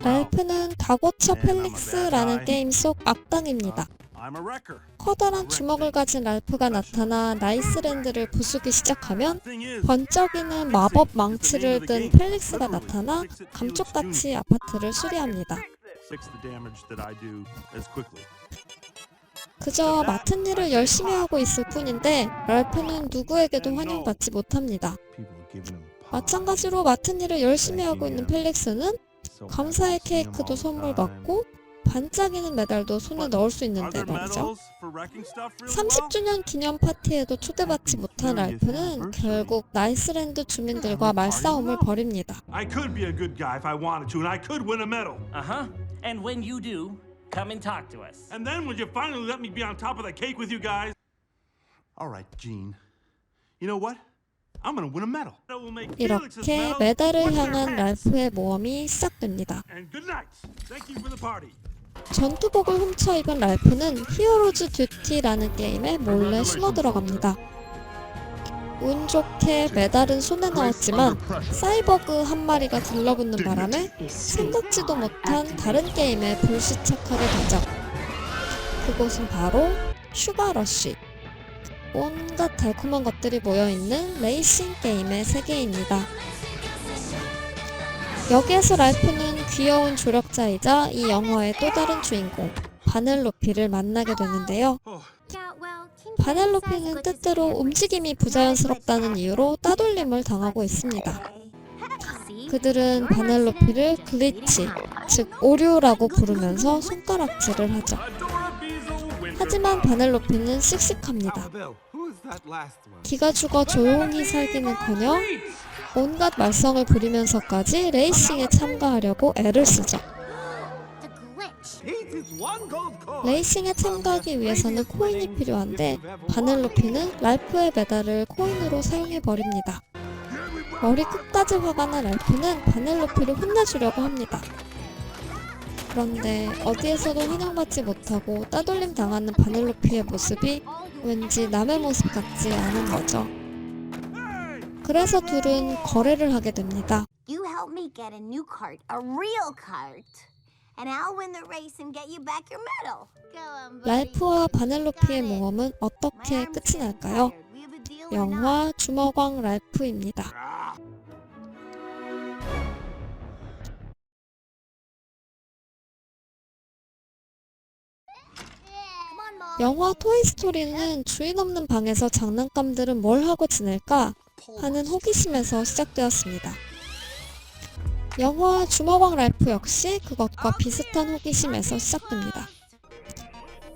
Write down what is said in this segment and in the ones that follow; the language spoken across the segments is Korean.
랄프는 다고차 펠릭스라는 게임 속 악당입니다. 커다란 주먹을 가진 랄프가 나타나 나이스랜드를 부수기 시작하면 번쩍이는 마법 망치를 든 펠릭스가 나타나 감쪽같이 아파트를 수리합니다. 그저 맡은 일을 열심히 하고 있을 뿐인데 랄프는 누구에게도 환영받지 못합니다. 마찬가지로 맡은 일을 열심히 하고 있는 펠릭스는 감사의 케이크도 선물 받고 반짝이는 메달도 손에 넣을 수 있는데 말이죠. 30주년 기념 파티에도 초대받지 못한 랄프는 결국 나이스랜드 주민들과 말싸움을 벌입니다. And when you do, come and talk to us. And then would you finally let me be on top of the cake with you guys? All right, Gene. You know what? I'm gonna win a medal. 이렇게 메달을 향한 랄프의 모험이 시작됩니다. And good night. Thank you for the party. 전투복을 훔쳐 입은 랄프는 히어로즈 듀티라는 게임에 몰래 숨어 들어갑니다. 운 좋게 메달은 손에 넣었지만 사이버그 한 마리가 들러붙는 바람에 생각지도 못한 다른 게임에 불시착하게 되죠. 그곳은 바로 슈가러쉬. 온갖 달콤한 것들이 모여있는 레이싱 게임의 세계입니다. 여기에서 랄프는 귀여운 조력자이자 이 영화의 또 다른 주인공 바넬로피를 만나게 되는데요. 바넬로피는 때때로 움직임이 부자연스럽다는 이유로 따돌림을 당하고 있습니다. 그들은 바넬로피를 글리치, 즉 오류라고 부르면서 손가락질을 하죠. 하지만 바넬로피는 씩씩합니다. 기가 죽어 조용히 살기는커녕 온갖 말썽을 부리면서까지 레이싱에 참가하려고 애를 쓰죠. 레이싱에 참가하기 위해서는 코인이 필요한데 바넬로피는 랄프의 메달을 코인으로 사용해버립니다. 머리 끝까지 화가 난 랄프는 바넬로피를 혼내주려고 합니다. 그런데 어디에서도 환영받지 못하고 따돌림 당하는 바넬로피의 모습이 왠지 남의 모습 같지 않은 거죠. 그래서 둘은 거래를 하게 됩니다. You help me get a new cart, a real cart. And I'll win the race and get you back your medal. Go on, buddy. 랄프와 바넬로피의 모험은 어떻게 끝이 날까요? 영화 주먹왕 랄프입니다. 영화 토이스토리는 주인 없는 방에서 장난감들은 뭘 하고 지낼까 하는 호기심에서 시작되었습니다. 영화 주먹왕 랄프 역시 그것과 비슷한 호기심에서 시작됩니다.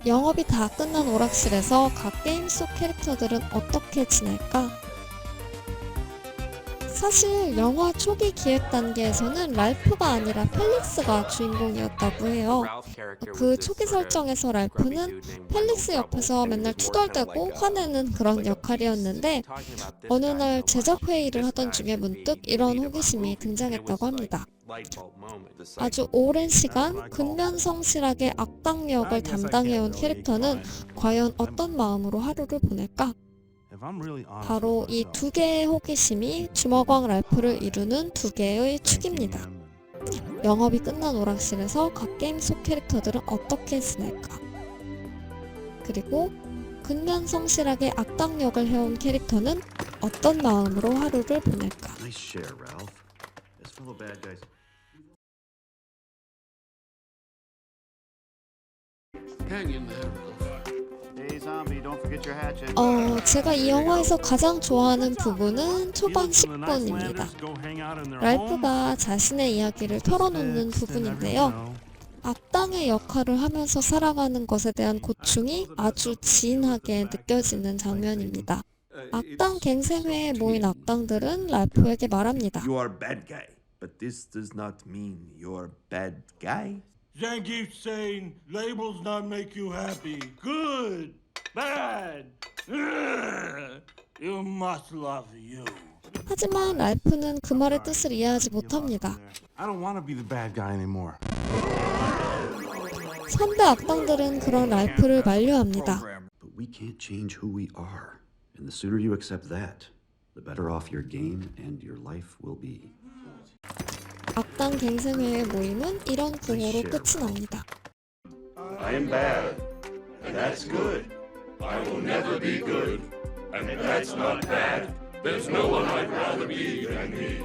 영업이 다 끝난 오락실에서 각 게임 속 캐릭터들은 어떻게 지낼까? 사실 영화 초기 기획 단계에서는 랄프가 아니라 펠릭스가 주인공이었다고 해요. 그 초기 설정에서 랄프는 펠릭스 옆에서 맨날 투덜대고 화내는 그런 역할이었는데 어느 날 제작 회의를 하던 중에 문득 이런 호기심이 등장했다고 합니다. 아주 오랜 시간 근면성실하게 악당 역을 담당해온 캐릭터는 과연 어떤 마음으로 하루를 보낼까? 바로 이 두 개의 호기심이 주먹왕 랄프를 이루는 두 개의 축입니다. 영업이 끝난 오락실에서 각 게임 속 캐릭터들은 어떻게 지낼까? 그리고 근면성실하게 악당 역을 해온 캐릭터는 어떤 마음으로 하루를 보낼까? 제가 이 영화에서 가장 좋아하는 부분은 초반 10분입니다. 랄프가 자신의 이야기를 털어놓는 부분인데요. 악당의 역할을 하면서 살아가는 것에 대한 고충이 아주 진하게 느껴지는 장면입니다. 악당 갱생회에 모인 악당들은 랄프에게 말합니다. You are a bad guy, but this does not mean you're a bad guy. Zangief saying labels not make you happy. Good, bad. You must love you. 하지만 랄프는 그 말의 뜻을 이해하지 못합니다. I don't want to be the bad guy anymore. 선배 악당들은 그런 랄프를 만류합니다. But we can't change who we are. And the sooner you accept that, the better off your game and your life will be. 악당 갱생회의 모임은 이런 구호로 끝이 납니다. I am bad, and that's good. I will never be good, and that's not bad. There's no one I'd rather be than me.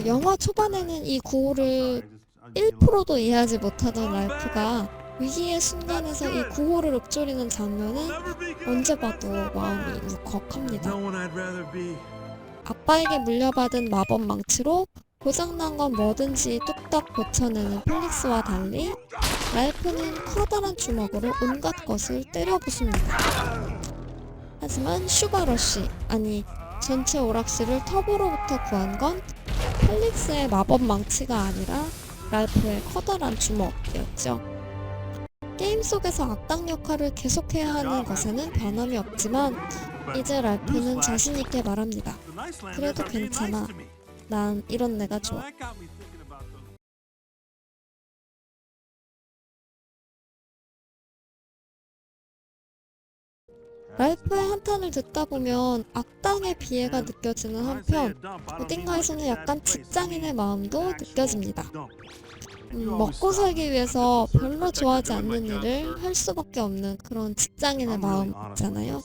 영화 초반에는 이 구호를 1%도 이해하지 못하던 랄프가 위기의 순간에서 이 구호를 읊조리는 장면은 언제 봐도 마음이 울컥합니다. No one I'd rather be. 아빠에게 물려받은 마법 망치로 고장난 건 뭐든지 뚝딱 고쳐내는 펠릭스와 달리 랄프는 커다란 주먹으로 온갖 것을 때려 부숩니다. 하지만 슈바러쉬, 아니 전체 오락실을 터보로부터 구한 건 펠릭스의 마법 망치가 아니라 랄프의 커다란 주먹이었죠. 게임 속에서 악당 역할을 계속해야 하는 것에는 변함이 없지만 이제 랄프는 자신있게 말합니다. 그래도 괜찮아. 난 이런 내가 좋아. 랄프의 한탄을 듣다 보면 악당의 비애가 느껴지는 한편 어딘가에서는 약간 직장인의 마음도 느껴집니다. 먹고 살기 위해서 별로 좋아하지 않는 일을 할 수밖에 없는 그런 직장인의 마음 있잖아요.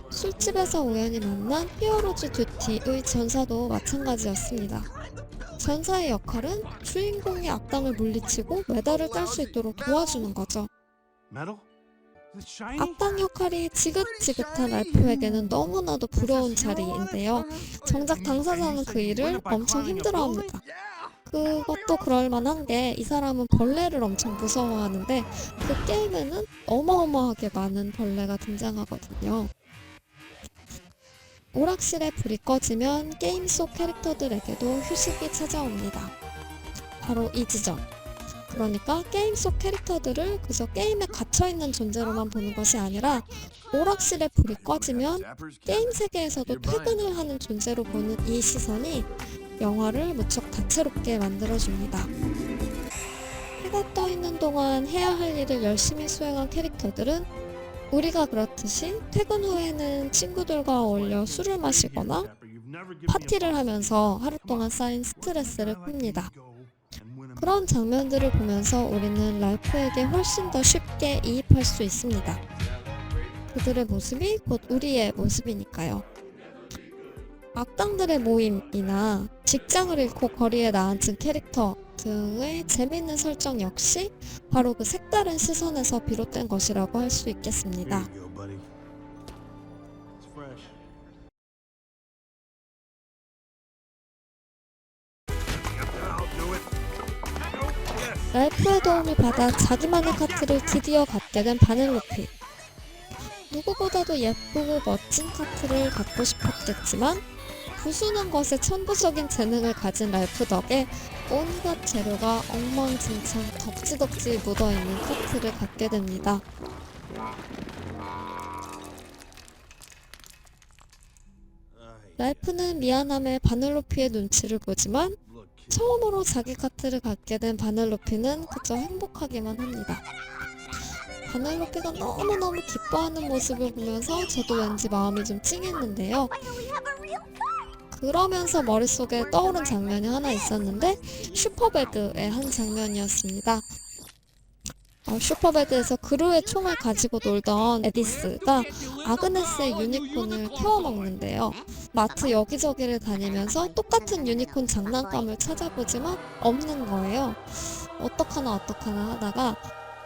술집에서 우연히 만난 히어로즈 듀티의 전사도 마찬가지였습니다. 전사의 역할은 주인공이 악당을 물리치고 메달을 딸 수 있도록 도와주는 거죠. 악당 역할이 지긋지긋한 랄프에게는 너무나도 부러운 자리인데요. 정작 당사자는 그 일을 엄청 힘들어합니다. 그것도 그럴만한 게 이 사람은 벌레를 엄청 무서워하는데 그 게임에는 어마어마하게 많은 벌레가 등장하거든요. 오락실에 불이 꺼지면 게임 속 캐릭터들에게도 휴식이 찾아옵니다. 바로 이 지점. 그러니까 게임 속 캐릭터들을 그저 게임에 갇혀있는 존재로만 보는 것이 아니라 오락실에 불이 꺼지면 게임 세계에서도 퇴근을 하는 존재로 보는 이 시선이 영화를 무척 다채롭게 만들어줍니다. 해가 떠있는 동안 해야 할 일을 열심히 수행한 캐릭터들은 우리가 그렇듯이 퇴근 후에는 친구들과 어울려 술을 마시거나 파티를 하면서 하루 동안 쌓인 스트레스를 풉니다. 그런 장면들을 보면서 우리는 랄프에게 훨씬 더 쉽게 이입할 수 있습니다. 그들의 모습이 곧 우리의 모습이니까요. 악당들의 모임이나 직장을 잃고 거리에 나앉은 캐릭터 등의 재미있는 설정 역시 바로 그 색다른 시선에서 비롯된 것이라고 할 수 있겠습니다. 랄프의 도움을 받아 자기만의 카트를 드디어 갖게 된 바넬로피. 누구보다도 예쁘고 멋진 카트를 갖고 싶었겠지만 부수는 것에 천부적인 재능을 가진 랄프 덕에 온갖 재료가 엉망진창 덕지덕지 묻어있는 카트를 갖게 됩니다. 랄프는 미안함에 바넬로피의 눈치를 보지만 처음으로 자기 카트를 갖게 된 바넬로피는 그저 행복하기만 합니다. 바넬로피가 너무너무 기뻐하는 모습을 보면서 저도 왠지 마음이 좀 찡했는데요. 그러면서 머릿속에 떠오른 장면이 하나 있었는데 슈퍼배드의 한 장면이었습니다. 슈퍼배드에서 그루의 총을 가지고 놀던 에디스가 아그네스의 유니콘을 태워먹는데요. 마트 여기저기를 다니면서 똑같은 유니콘 장난감을 찾아보지만 없는 거예요. 어떡하나 하다가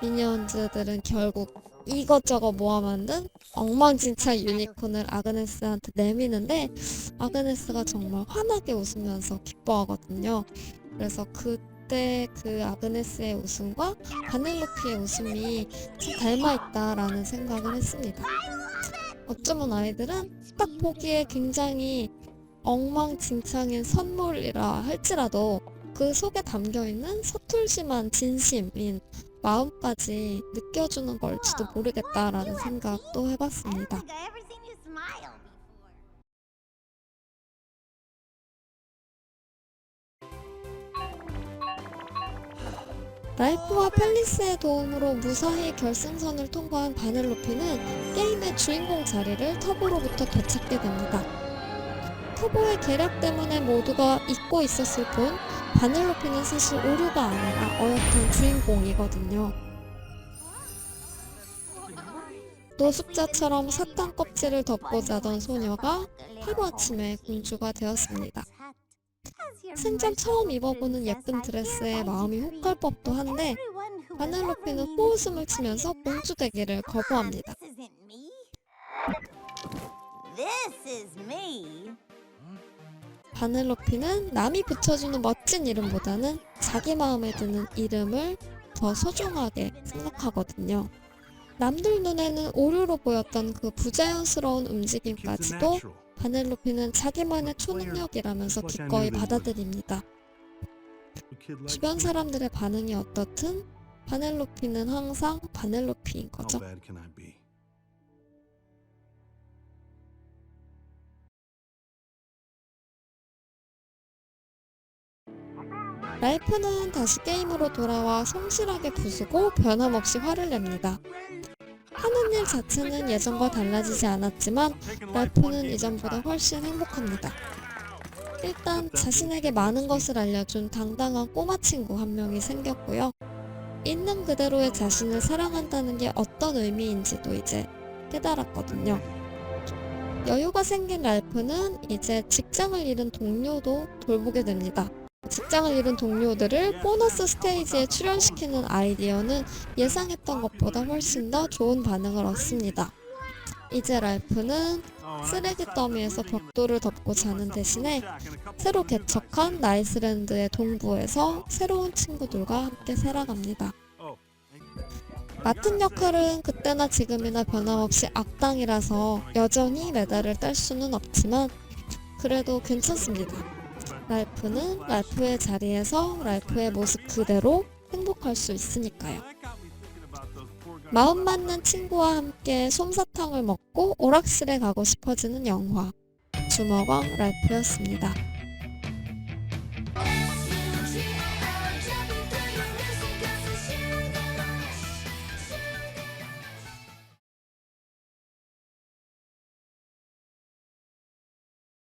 미니언즈들은 결국 이것저것 모아 만든 엉망진창 유니콘을 아그네스한테 내미는데 아그네스가 정말 환하게 웃으면서 기뻐하거든요. 그래서 그때 그 아그네스의 웃음과 바넬로피의 웃음이 참 닮아있다라는 생각을 했습니다. 어쩌면 아이들은 딱 보기에 굉장히 엉망진창인 선물이라 할지라도 그 속에 담겨있는 서툴지만 진심인 마음까지 느껴주는 걸지도 모르겠다라는 생각도 해봤습니다. 랄프와 펠리스의 도움으로 무사히 결승선을 통과한 바넬로피는 게임의 주인공 자리를 터보로부터 되찾게 됩니다. 터보의 계략 때문에 모두가 잊고 있었을 뿐 바넬로피는 사실 오류가 아니라 어엿한 주인공이거든요. 노숙자처럼 사탕 껍질을 덮고 자던 소녀가 하루아침에 공주가 되었습니다. 생전 처음 입어보는 예쁜 드레스에 마음이 혹 갈 법도 한데 바넬로피는 호웃음을 치면서 공주 되기를 거부합니다. 바넬로피는 남이 붙여주는 멋진 이름보다는 자기 마음에 드는 이름을 더 소중하게 생각하거든요. 남들 눈에는 오류로 보였던 그 부자연스러운 움직임까지도 바넬로피는 자기만의 초능력이라면서 기꺼이 받아들입니다. 주변 사람들의 반응이 어떻든 바넬로피는 항상 바넬로피인 거죠. 랄프는 다시 게임으로 돌아와 성실하게 부수고 변함없이 화를 냅니다. 하는 일 자체는 예전과 달라지지 않았지만 랄프는 이전보다 훨씬 행복합니다. 일단 자신에게 많은 것을 알려준 당당한 꼬마 친구 한 명이 생겼고요. 있는 그대로의 자신을 사랑한다는 게 어떤 의미인지도 이제 깨달았거든요. 여유가 생긴 랄프는 이제 직장을 잃은 동료도 돌보게 됩니다. 직장을 잃은 동료들을 보너스 스테이지에 출연시키는 아이디어는 예상했던 것보다 훨씬 더 좋은 반응을 얻습니다. 이제 랄프는 쓰레기 더미에서 벽돌을 덮고 자는 대신에 새로 개척한 나이스랜드의 동부에서 새로운 친구들과 함께 살아갑니다. 맡은 역할은 그때나 지금이나 변함없이 악당이라서 여전히 메달을 딸 수는 없지만 그래도 괜찮습니다. 랄프는 랄프의 자리에서 랄프의 모습 그대로 행복할 수 있으니까요. 마음 맞는 친구와 함께 솜사탕을 먹고 오락실에 가고 싶어지는 영화 주먹왕 랄프였습니다.